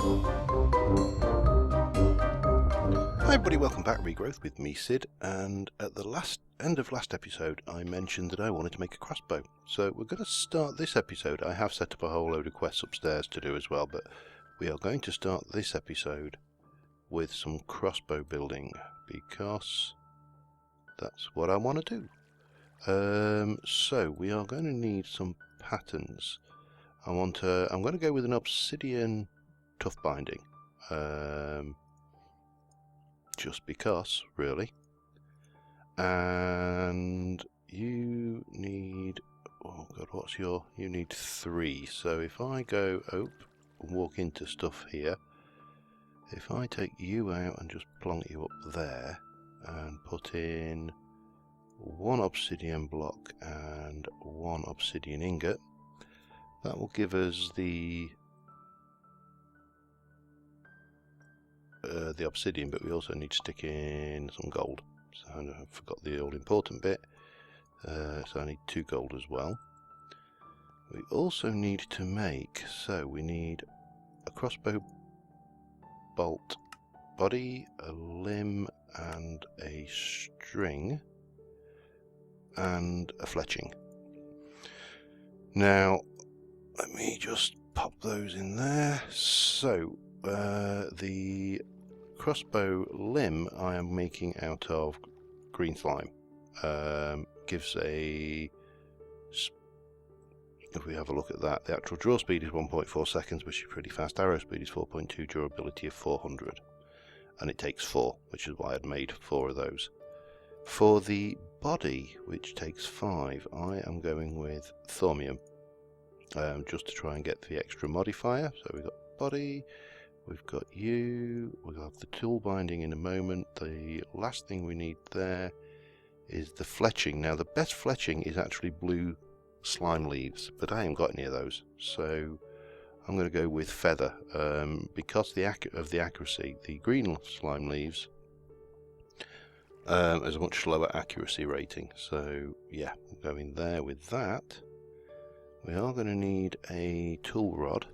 Hi everybody, welcome back. Regrowth with me, Sid, and at the end of last episode I mentioned that I wanted to make a crossbow. So we're going to start this episode. I have set up a whole load of quests upstairs to do as well, but we are going to start this episode with some crossbow building because that's what I want to do. So we are going to need some patterns. I'm going to go with an obsidian tough binding. Just because, really. And you need, oh god, you need 3. So if I go and walk into stuff here, if I take you out and just plonk you up there and put in 1 obsidian block and 1 obsidian ingot, that will give us the obsidian, but we also need to stick in some gold. So I forgot the all important bit. So I need 2 gold as well. We also need to make, so we need a crossbow bolt body, a limb and a string and a fletching. Now let me just pop those in there. So the crossbow limb I am making out of green slime. Gives a, if we have a look at that, the actual draw speed is 1.4 seconds, which is pretty fast. Arrow speed is 4.2, durability of 400, and it takes 4, which is why I'd made 4 of those. For the body, which takes 5, I am going with thaumium, just to try and get the extra modifier. So we've got body, we've got you, we'll have the tool binding in a moment. The last thing we need there is the fletching. Now the best fletching is actually blue slime leaves, but I haven't got any of those, so I'm going to go with feather, because of the accuracy. The green slime leaves has a much lower accuracy rating, so yeah, we'll go in there with that. We are going to need a tool rod,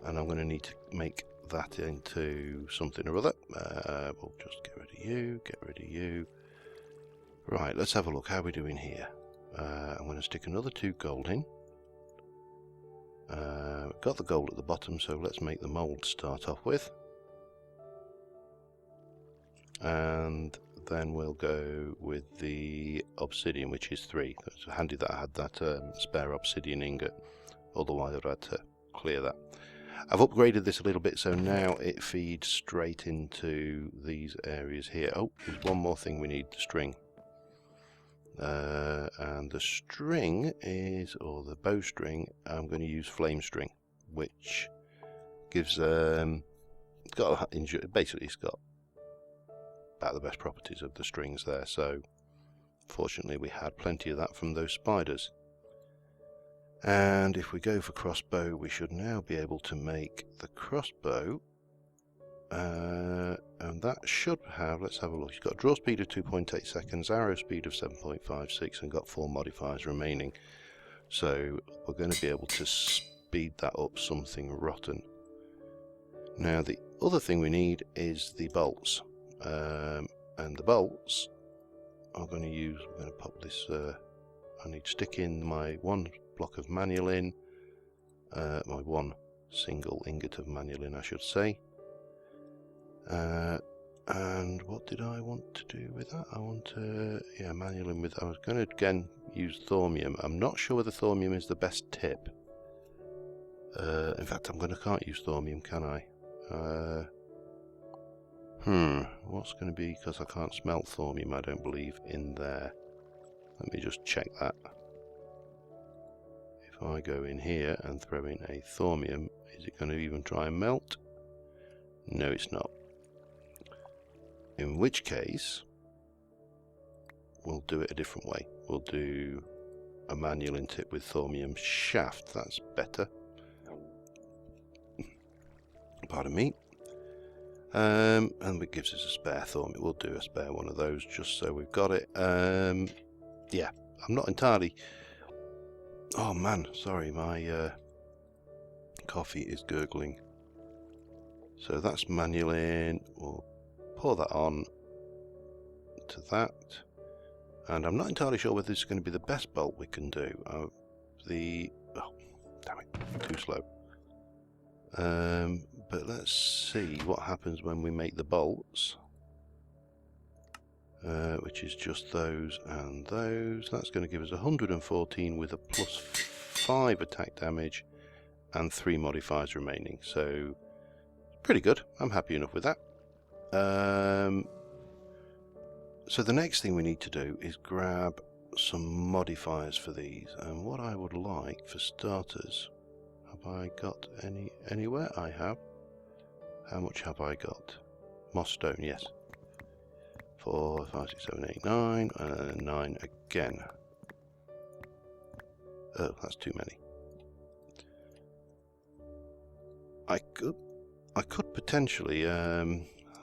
and I'm going to need to make that into something or other. We'll just get rid of you, get rid of you. Right, let's have a look. How are we doing here? I'm going to stick another 2 gold in. Got the gold at the bottom, so let's make the mould to start off with. And then we'll go with the obsidian, which is 3. It's handy that I had that spare obsidian ingot, otherwise I'd had to clear that. I've upgraded this a little bit, so now it feeds straight into these areas here. Oh, there's one more thing we need, the string. And the string is, or the bowstring, I'm going to use flame string, which gives, it's got basically it's got about the best properties of the strings there, so fortunately we had plenty of that from those spiders. And if we go for crossbow, we should now be able to make the crossbow, and that should have, let's have a look, it's got a draw speed of 2.8 seconds, arrow speed of 7.56, and got 4 modifiers remaining, so we're going to be able to speed that up something rotten. Now the other thing we need is the bolts, and the bolts I'm going to use, I'm going to pop this, I need to stick in my 1 block of manulin, my 1 single ingot of manulin I should say, and what did I want to do with that? I want to, yeah, manulin with, I was going to again use thaumium. I'm not sure whether thaumium is the best tip. In fact, can't use thaumium, can I? What's going to be, because I can't smelt thaumium, I don't believe, in there. Let me just check that. If I go in here and throw in a thaumium, is it going to even try and melt? No, it's not. In which case, we'll do it a different way. We'll do a manulin tip with thaumium shaft. That's better. Pardon me. And it gives us a spare thaumium. We'll do a spare one of those just so we've got it. Yeah, I'm not entirely... Oh man, sorry, my coffee is gurgling So that's manual in. We'll pour that on to that. And I'm not entirely sure whether this is going to be the best bolt we can do. Oh, damn it, too slow. But let's see what happens when we make the bolts. Which is just those and those. That's going to give us 114 with a +5 attack damage and 3 modifiers remaining. So pretty good. I'm happy enough with that. So the next thing we need to do is grab some modifiers for these. And what I would like for starters, have I got anywhere? I have. How much have I got? Moss stone, yes. 4, 5, 6, 7, 8, 9, and 9 again. Oh, that's too many. I could potentially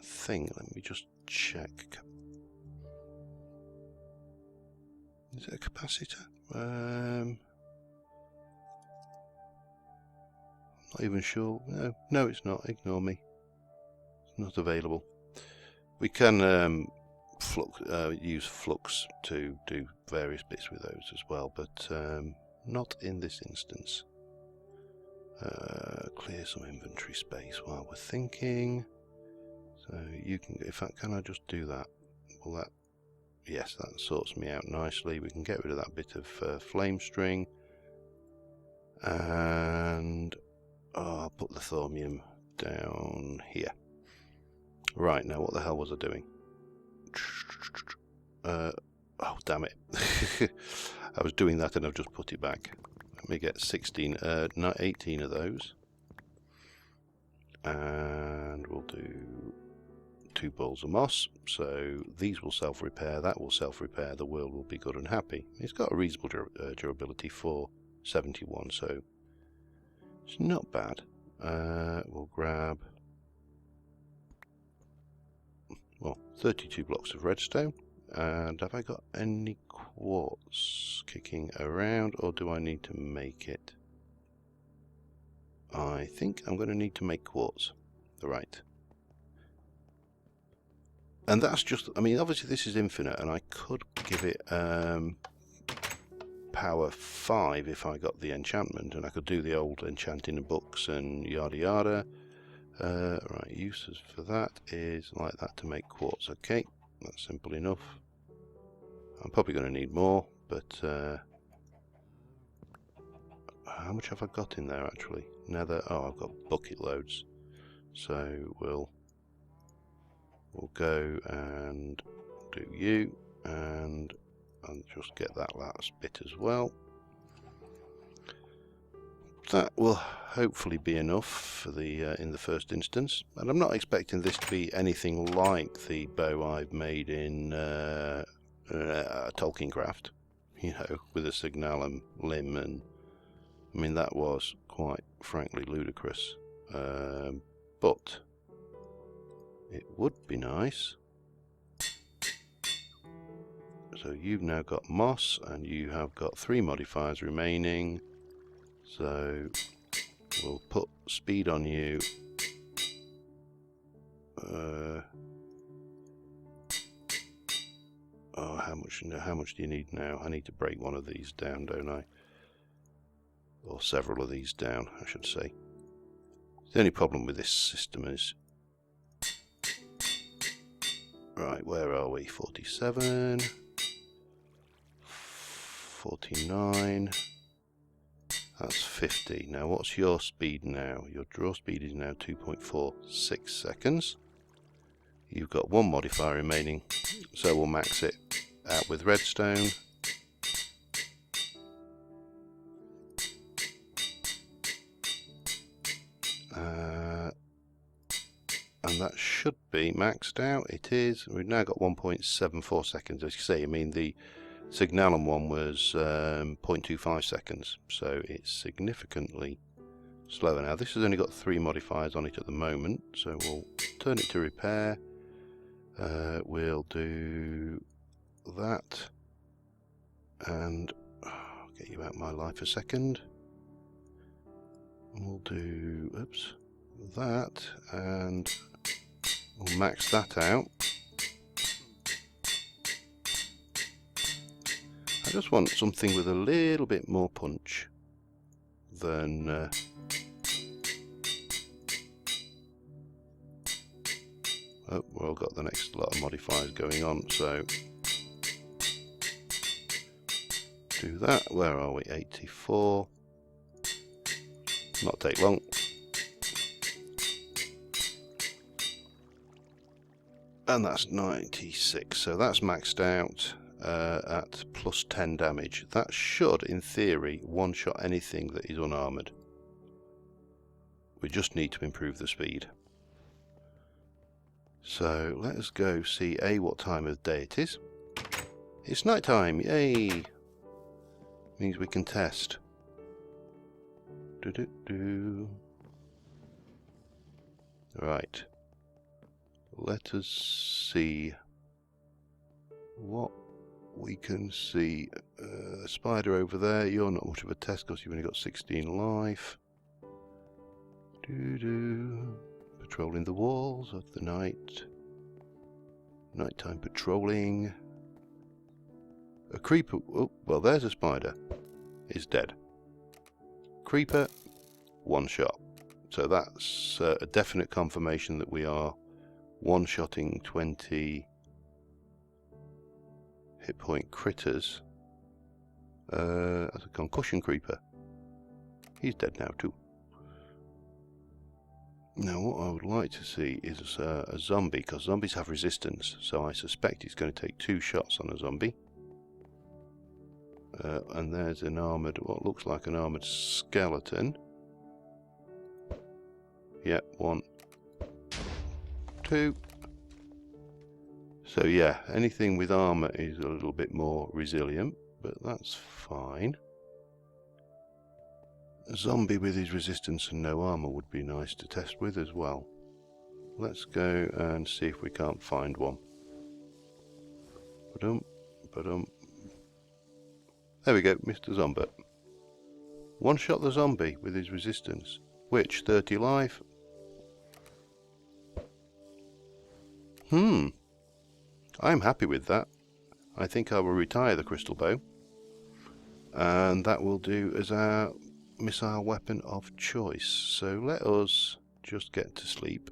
think. Let me just check. Is it a capacitor? I'm not even sure. No, it's not. Ignore me. It's not available. We can use flux to do various bits with those as well, but not in this instance. Clear some inventory space while we're thinking. So you can, in fact, can I just do that? Will that? Yes, that sorts me out nicely. We can get rid of that bit of flame string, and I'll put the thaumium down here. Right, now what the hell was I doing? Oh, damn it. I was doing that and I've just put it back. Let me get 18 of those. And we'll do 2 balls of moss. So these will self-repair, that will self-repair, the world will be good and happy. It's got a reasonable durability for 71, so it's not bad. We'll grab 32 blocks of redstone. And have I got any quartz kicking around, or do I need to make it? I think I'm going to need to make quartz. Right. And that's just, I mean, obviously this is infinite, and I could give it power 5 if I got the enchantment, and I could do the old enchanting books and yada yada. Right, uses for that is like that to make quartz. Okay, that's simple enough. I'm probably going to need more, but how much have I got in there actually? Nether, oh, I've got bucket loads. So we'll go and do you, and just get that last bit as well. That will hopefully be enough for the in the first instance, and I'm not expecting this to be anything like the bow I've made in Tolkiencraft, you know, with a signalum limb, and I mean that was quite frankly ludicrous, but it would be nice. So you've now got moss, and you have got 3 modifiers remaining. So we'll put speed on you. Oh, how much do you need now? I need to break one of these down, don't I? Or several of these down, I should say. The only problem with this system is, right, where are we? 47, 49. That's 50. Now what's your speed now? Your draw speed is now 2.46 seconds. You've got 1 modifier remaining, so we'll max it out with redstone. And that should be maxed out. It is. We've now got 1.74 seconds. As you see, I mean the Signalum one was 0.25 seconds, so it's significantly slower now. This has only got 3 modifiers on it at the moment, so we'll turn it to repair. We'll do that, and I'll get you out of my life a second. We'll do, oops, that, and we'll max that out. I just want something with a little bit more punch than oh, well, I've got the next lot of modifiers going on, so do that. Where are we? 84. Not take long. And that's 96, so that's maxed out at plus 10 damage. That should, in theory, one-shot anything that is unarmoured. We just need to improve the speed. So let us go see what time of day it is. It's night time, yay! Means we can test. Right. Let us see what we can see. Spider over there, you're not much of a test because you've only got 16 life. Patrolling the walls of the night. Nighttime patrolling. A creeper. Oh, well, there's a spider. Is dead. Creeper, one shot. So that's a definite confirmation that we are one-shotting 20 hit point critters as a concussion creeper. He's dead now too. Now what I would like to see is a zombie, because zombies have resistance, so I suspect he's going to take 2 shots on a zombie. And there's an armoured, what looks like an armoured skeleton. Yep, 1, 2. So yeah, anything with armour is a little bit more resilient, but that's fine. A zombie with his resistance and no armour would be nice to test with as well. Let's go and see if we can't find one. There we go, Mr. Zombie. One shot the zombie with his resistance. Which, 30 life? I'm happy with that. I think I will retire the crystal bow. And that will do as our missile weapon of choice. So let us just get to sleep.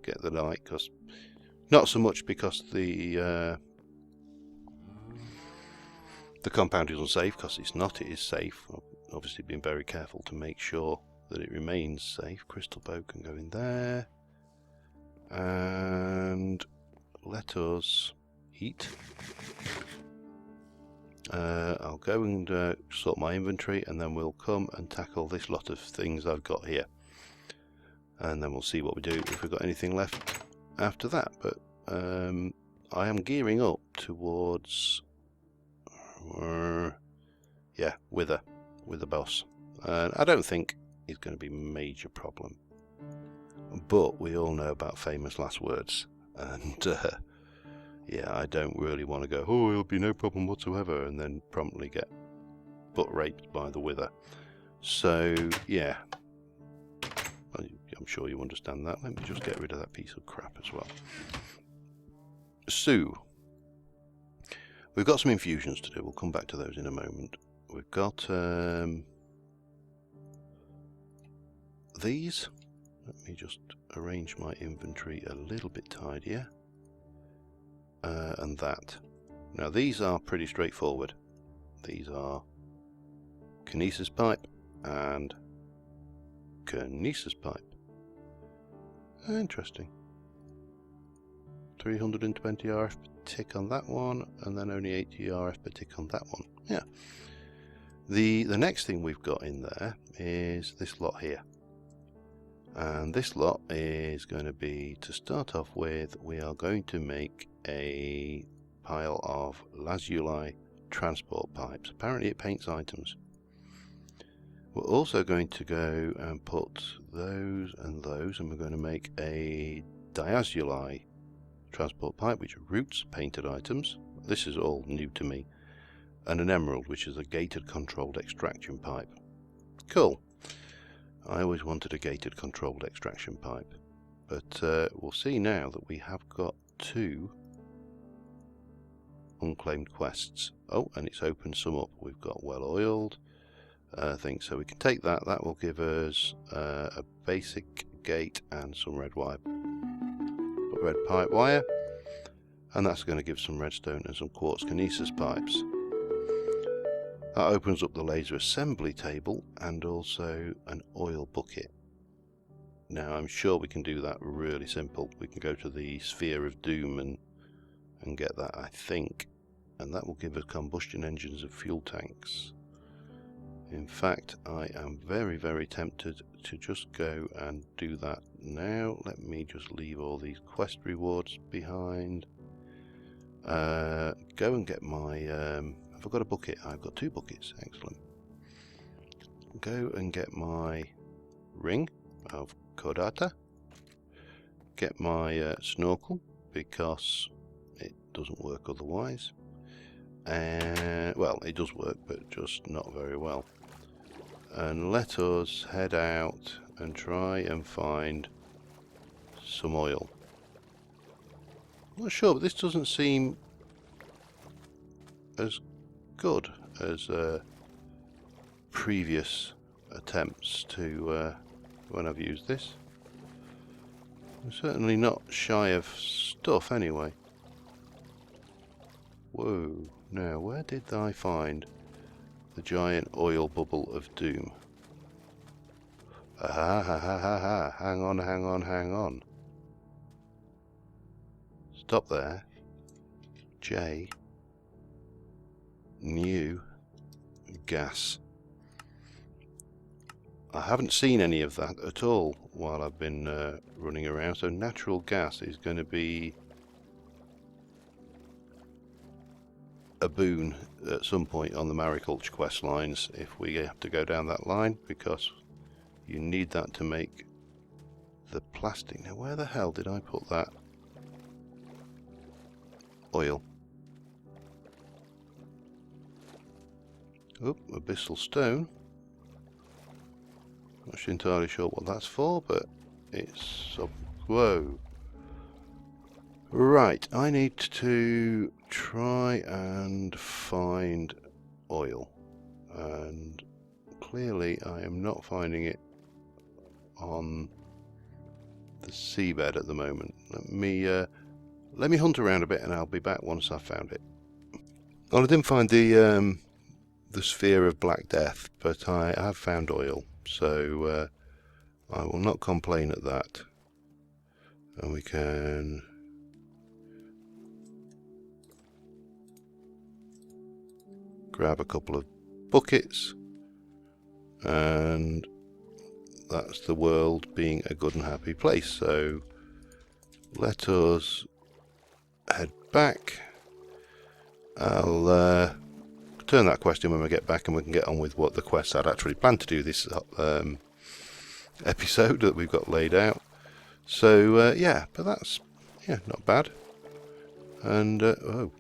Get the night, because not so much because the compound is unsafe, because it's not. It is safe. I've obviously been very careful to make sure that it remains safe. Crystal bow can go in there, and let us eat. I'll go and sort my inventory, and then we'll come and tackle this lot of things I've got here, and then we'll see what we do, if we've got anything left after that. But I am gearing up towards yeah, Wither boss. I don't think it's going to be a major problem, but we all know about famous last words, and yeah, I don't really want to go, oh, it'll be no problem whatsoever, and then promptly get butt raped by the Wither. So yeah, I'm sure you understand that. Let me just get rid of that piece of crap as well. So we've got some infusions to do. We'll come back to those in a moment. We've got these. Let me just arrange my inventory a little bit tidier. And that. Now these are pretty straightforward. These are Kinesis Pipe and Kinesis Pipe. Interesting. 320 RF per tick on that one, and then only 80 RF per tick on that one. Yeah. The next thing we've got in there is this lot here. And this lot is going to be, to start off with, we are going to make a pile of lazuli transport pipes. Apparently it paints items. We're also going to go and put those and those, and we're going to make a diazuli transport pipe, which routes painted items. This is all new to me. And an emerald, which is a gated controlled extraction pipe. Cool. I always wanted a gated controlled extraction pipe, but we'll see now that we have got 2 unclaimed quests. Oh, and it's opened some up. We've got well oiled things, so we can take that. That will give us a basic gate and some red pipe wire, and that's going to give some redstone and some quartz kinesis pipes. That opens up the laser assembly table and also an oil bucket. Now I'm sure we can do that really simple. We can go to the sphere of doom and get that, I think, and that will give us combustion engines and fuel tanks. In fact, I am very, very tempted to just go and do that now. Let me just leave all these quest rewards behind. Go and get my... have I got a bucket? I've got 2 buckets. Excellent. Go and get my ring of Cordata. Get my snorkel, because it doesn't work otherwise. Well, it does work, but just not very well. And let us head out and try and find some oil. I'm not sure, but this doesn't seem as good as previous attempts to when I've used this. I'm certainly not shy of stuff anyway. Whoa, now where did I find the giant oil bubble of doom? Hang on. Stop there. J. New gas. I haven't seen any of that at all while I've been running around, so natural gas is going to be a boon at some point on the mariculture quest lines if we have to go down that line, because you need that to make the plastic. Now where the hell did I put that oil? Oh, abyssal stone. Not entirely sure what that's for, but it's... whoa. Right, I need to try and find oil, and clearly I am not finding it on the seabed at the moment. Let me hunt around a bit and I'll be back once I've found it. Well, I didn't find the sphere of black death, but I have found oil, so I will not complain at that. And we can grab a couple of buckets, and that's the world being a good and happy place. So let us head back. I'll turn that quest in when we get back, and we can get on with what the quests I'd actually planned to do this episode that we've got laid out. So yeah, but that's not bad. And oh,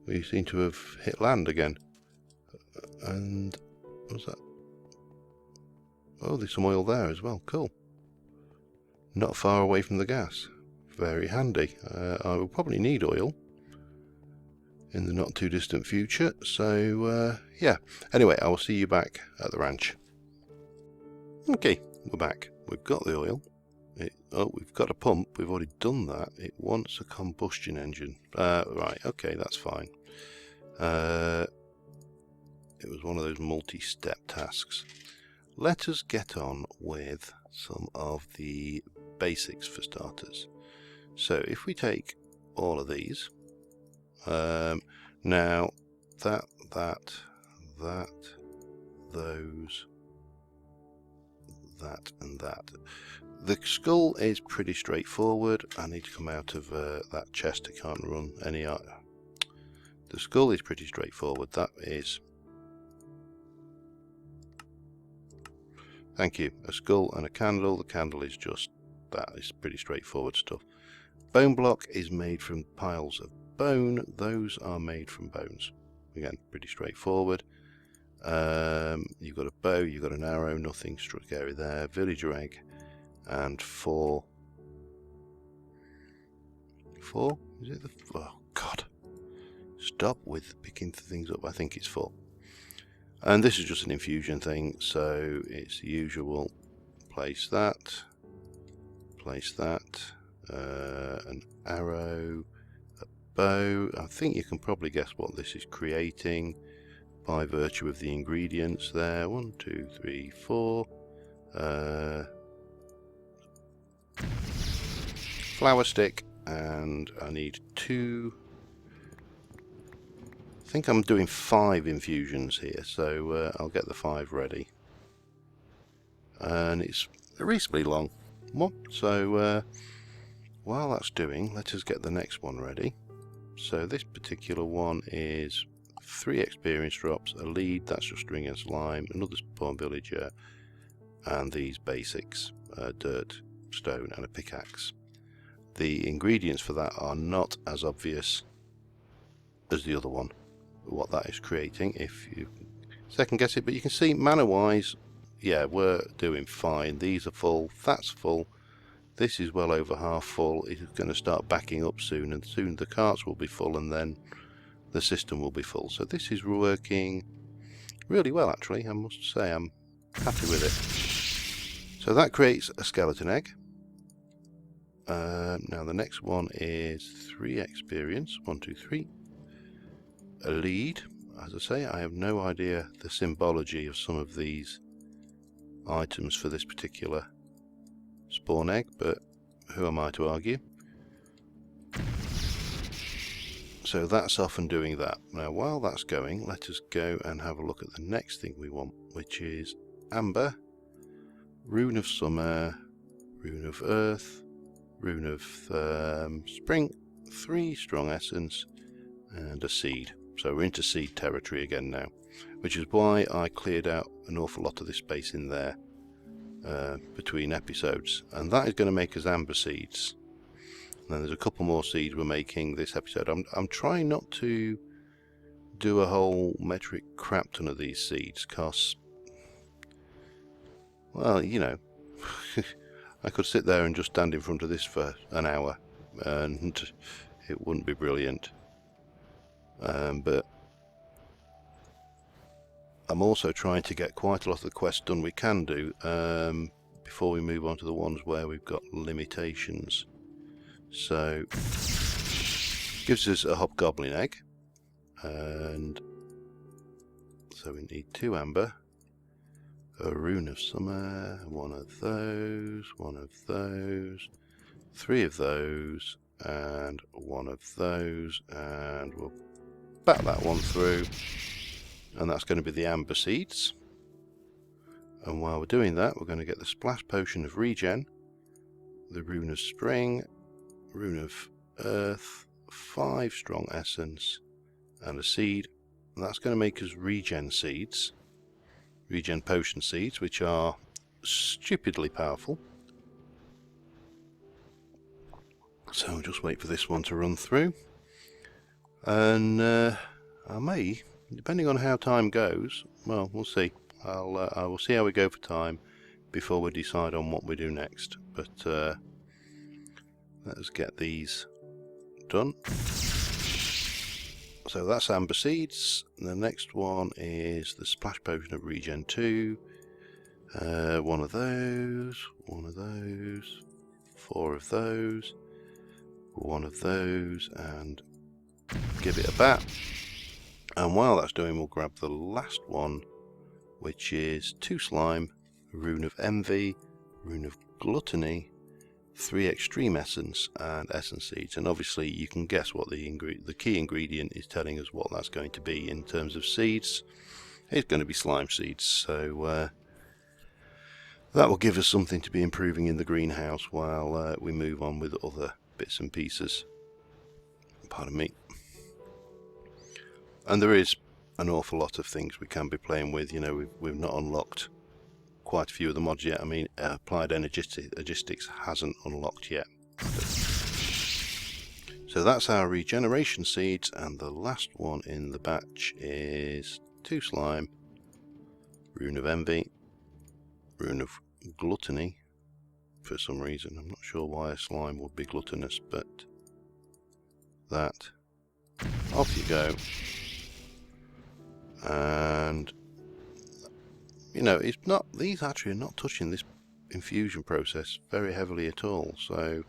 we seem to have hit land again. And what's that? Oh, there's some oil there as well. Cool. Not far away from the gas. Very handy. I will probably need oil in the not too distant future. So yeah. Anyway, I will see you back at the ranch. Okay, we're back. We've got the oil. Oh, we've got a pump. We've already done that. It wants a combustion engine. Right. Okay, that's fine. It was one of those multi-step tasks. Let us get on with some of the basics for starters. So if we take all of these, now that, those, that and that. The skull is pretty straightforward. I need to come out of that chest. I can't run any art. The skull is pretty straightforward. That is... Thank you. A skull and a candle. The candle is just... that is pretty straightforward stuff. Bone block is made from piles of bone. Those are made from bones. Again, pretty straightforward. You've got a bow, you've got an arrow, nothing scary there. Villager egg, and 4. 4? Is it the... Oh, God. Stop with picking things up. I think it's 4. And this is just an infusion thing, so it's the usual. Place that. Place that. An arrow. A bow. I think you can probably guess what this is creating by virtue of the ingredients there. 1, 2, 3, 4. Flower stick, and I need 2. I think I'm doing 5 infusions here, so I'll get the 5 ready. And it's a reasonably long one, so while that's doing, let us get the next one ready. So this particular one is 3 experience drops, a lead, that's just string and slime, another spawn villager, and these basics, dirt, stone, and a pickaxe. The ingredients for that are not as obvious as the other one, what that is creating, if you second guess it, but you can see mana wise, yeah, we're doing fine. These are full, that's full, this is well over half full. It's going to start backing up soon, and soon the carts will be full, and then the system will be full. So this is working really well, actually. I must say I'm happy with it. So that creates a skeleton egg. Now the next one is 3 experience, 1, 2, 3. A lead. As I say, I have no idea the symbology of some of these items for this particular spawn egg, but who am I to argue? So that's off and doing that. Now while that's going, let us go and have a look at the next thing we want, which is amber, rune of summer, rune of earth, rune of spring, 3 strong essence, and a seed. So we're into seed territory again now, which is why I cleared out an awful lot of this space in there between episodes, and that is going to make us amber seeds. And then there's a couple more seeds we're making this episode. I'm trying not to do a whole metric crap ton of these seeds, because, well, you know, I could sit there and just stand in front of this for an hour and it wouldn't be brilliant. But I'm also trying to get quite a lot of the quests done we can do before we move on to the ones where we've got limitations. So gives us a hobgoblin egg, and so we need 2 amber, a rune of summer, 1 of those, 1 of those, 3 of those, and 1 of those, and we'll bat that one through, and that's going to be the amber seeds. And while we're doing that, we're going to get the splash potion of regen, the rune of spring, rune of earth, 5 strong essence, and a seed. And that's going to make us regen seeds, regen potion seeds, which are stupidly powerful. So I'll just wait for this one to run through, and I may, depending on how time goes, well, we'll see. I will see how we go for time before we decide on what we do next. But let's get these done. So that's amber seeds. The next one is the splash potion of regen 2. 1 of those, 1 of those, 4 of those, 1 of those, and give it a bat. And while that's doing, we'll grab the last one, which is 2 slime, rune of envy, rune of gluttony, 3 extreme essence, and essence seeds. And obviously you can guess what the key ingredient is telling us what that's going to be in terms of seeds. It's going to be slime seeds, so that will give us something to be improving in the greenhouse while we move on with other bits and pieces. Pardon me. And there is an awful lot of things we can be playing with. You know, we've not unlocked quite a few of the mods yet. I mean, applied energistics hasn't unlocked yet. So that's our regeneration seeds, and the last one in the batch is 2 slime, Rune of Envy, Rune of Gluttony, for some reason. I'm not sure why a slime would be gluttonous, but that. Off you go. And, you know, it's not, these actually are not touching this infusion process very heavily at all, so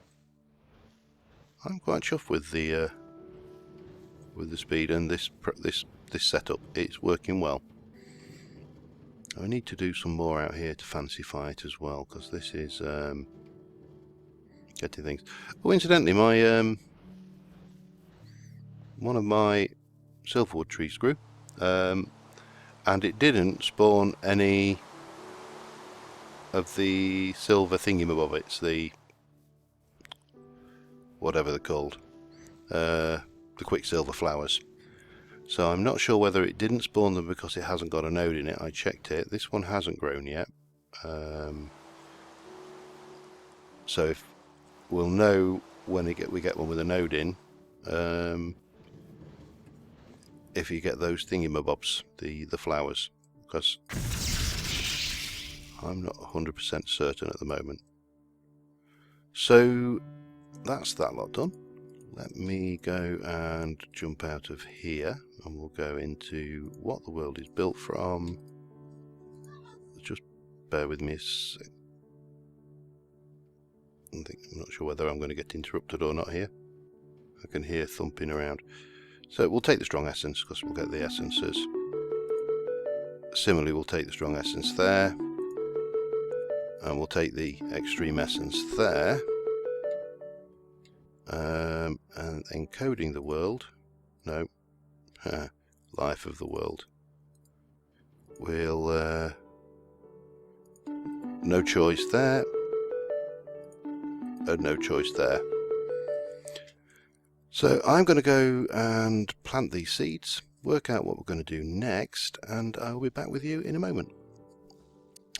I'm quite chuffed with the speed and this setup. It's working well. I need to do some more out here to fancy fight as well, because this is getting things. Oh, incidentally, my one of my silverwood trees grew, and it didn't spawn any of the silver thingy-mabobbits, the whatever they're called, the quicksilver flowers. So I'm not sure whether it didn't spawn them because it hasn't got a node in it. I checked it. This one hasn't grown yet. So if we'll know when we get one with a node in, if you get those thingy-mabobs, the flowers, because I'm not 100% certain at the moment. So that's that lot done. Let me go and jump out of here, and we'll go into what the world is built from. Just bear with me a sec. I'm not sure whether I'm going to get interrupted or not here. I can hear thumping around. So we'll take the strong essence because we'll get the essences. Similarly, we'll take the strong essence there, and we'll take the extreme essence there. And encoding the world, no, life of the world. We'll no choice there, and no choice there. So I'm going to go and plant these seeds, work out what we're going to do next, and I'll be back with you in a moment.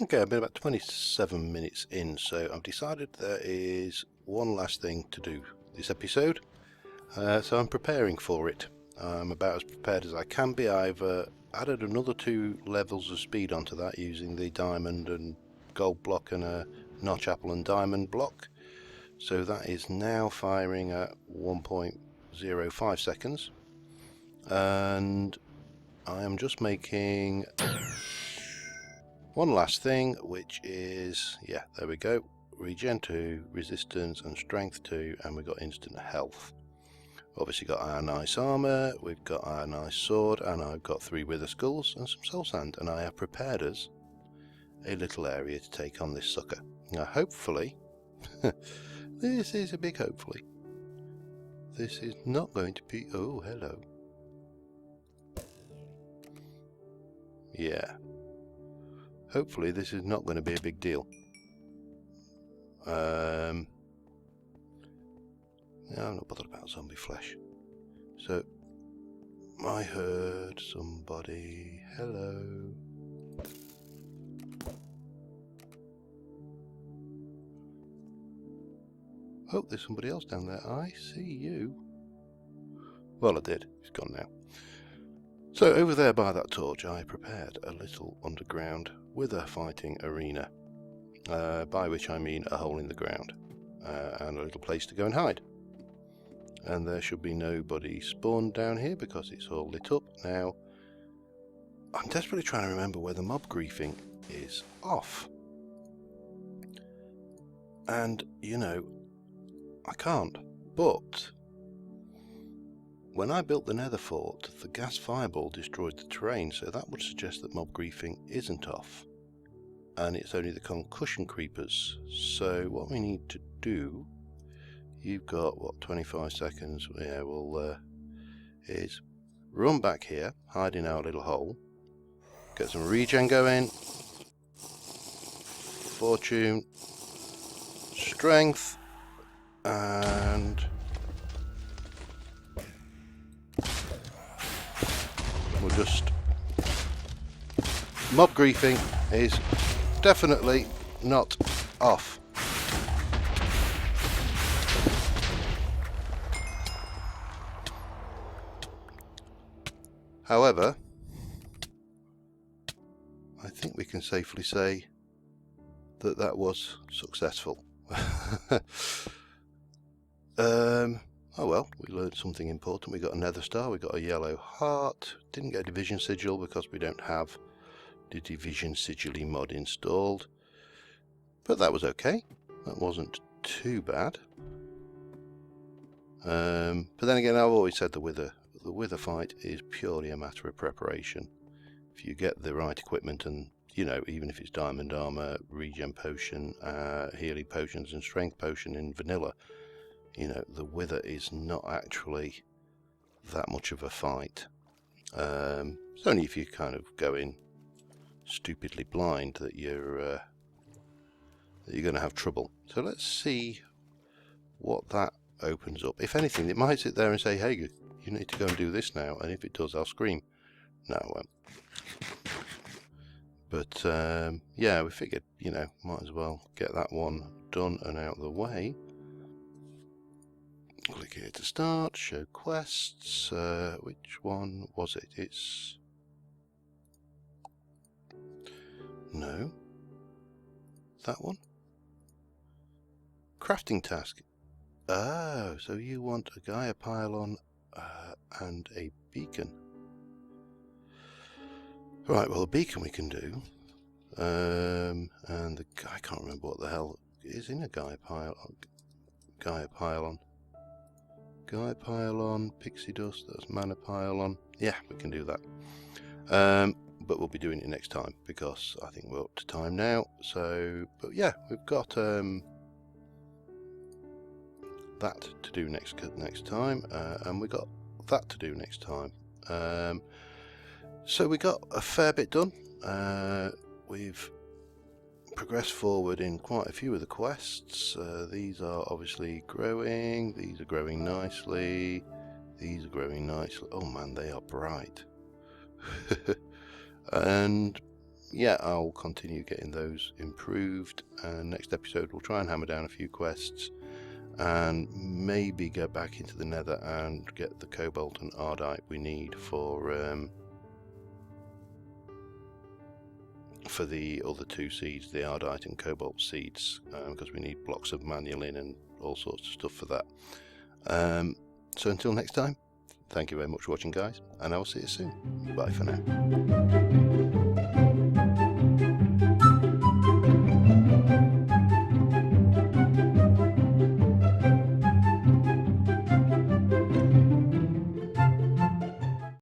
Okay, I've been about 27 minutes in, so I've decided there is one last thing to do this episode. So I'm preparing for it. I'm about as prepared as I can be. I've added another 2 levels of speed onto that using the diamond and gold block and a notch apple and diamond block. So that is now firing at 1.05 seconds. And I am just making one last thing, which is, yeah, there we go. Regen 2, resistance and strength 2, and we've got instant health. Obviously got our nice armour, we've got our nice sword, and I've got 3 wither skulls and some soul sand, and I have prepared us a little area to take on this sucker. Now hopefully, this is a big hopefully, this is not going to be, oh hello, yeah, hopefully this is not going to be a big deal. Yeah, I'm not bothered about zombie flesh. So, I heard somebody. Hello. Oh, there's somebody else down there. I see you. Well, I did. He's gone now. So, over there by that torch, I prepared a little underground wither fighting arena. By which I mean a hole in the ground. And a little place to go and hide. And there should be nobody spawned down here because it's all lit up. Now, I'm desperately trying to remember where the mob griefing is off. And, you know, I can't. But when I built the nether fort, the gas fireball destroyed the terrain, so that would suggest that mob griefing isn't off. And it's only the concussion creepers. So what we need to do, you've got, what, 25 seconds? Yeah, we'll, is run back here, hide in our little hole, get some regen going, fortune, strength, and we'll just, mob griefing is definitely not off. However, I think we can safely say that that was successful. Oh well, we learned something important. We got a nether star, we got a yellow heart. Didn't get a division sigil because we don't have the division sigil mod installed. But that was okay. That wasn't too bad. But then again, I've always said the wither fight is purely a matter of preparation. If you get the right equipment and, you know, even if it's diamond armor, regen potion, healing potions and strength potion in vanilla, you know, the wither is not actually that much of a fight. It's only if you kind of go in stupidly blind that you're going to have trouble. So let's see what that opens up. If anything, it might sit there and say, hey, you need to go and do this now, and if it does, I'll scream. No, I won't. But yeah, we figured, you know, might as well get that one done and out of the way. Click here to start, show quests. Which one was it? It's... no. That one? Crafting task. Oh, so you want a Gaia pylon and a beacon. Right, well, a beacon we can do. And I can't remember what the hell is in a Gaia pylon. Gaia pylon, pixie dust, that's mana pylon. Yeah, we can do that. But we'll be doing it next time because I think we're up to time now. So, but yeah, we've got that to do next time, and we got that to do next time. So we got a fair bit done. We've progressed forward in quite a few of the quests. These are obviously growing. These are growing nicely. These are growing nicely. Oh man, they are bright. And yeah, I'll continue getting those improved. And next episode we'll try and hammer down a few quests and maybe go back into the nether and get the cobalt and ardite we need for the other two seeds, the ardite and cobalt seeds, because we need blocks of manulin and all sorts of stuff for that. So until next time, thank you very much for watching, guys, and I will see you soon. Bye for now.